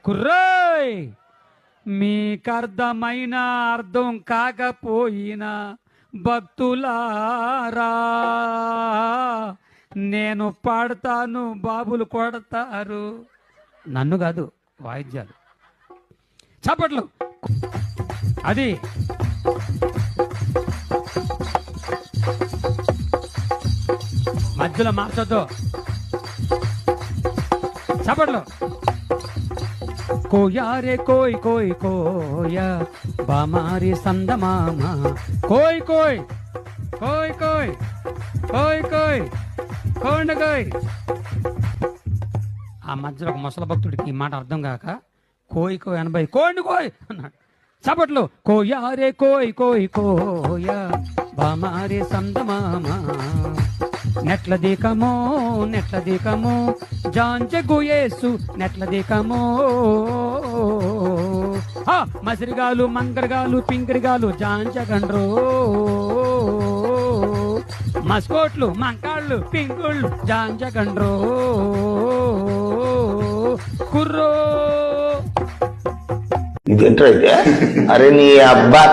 కుర్రోయ్, మీకర్థమైన అర్థం కాకపోయినా భక్తులారా, నేను పాడతాను, బాబులు కొడతారు. నన్ను కాదు, వాయిద్యాలు. చప్పట్లు. అది మధ్యలో మార్చొద్దు. చప్పట్లు. కోయారే కోయ్ కోయ్ కోయ బామారి సందమామ, కోయ్ కోయ్ కోయ్ కోయ్ కోయ్ కోయ్ కోండ కోయ్. ఆ మధ్యలో ఒక ముసల భక్తుడికి ఈ మాట అర్థం కాక కోయ్ కోయ్ అనబై కోండి కోయ్ అన్నాడు. చప్పట్లు. కోయారే కోయ్ కోయ్ కోయ బామారి సందమామ, నెట్ల దీకమో నెట్ల దీకమో జాంచెగు యేసు నెట్ల దీకమో. మసిరిగాలు మంగరగాలు పింగరిగాలు జాంచగండ్రో, మస్కోట్లు మంకాళ్ళు పింగుళ్ళు జాంచగండ్రో. కుర్రో ఇదేంట్రా అయితే? అరే నీ అబ్బా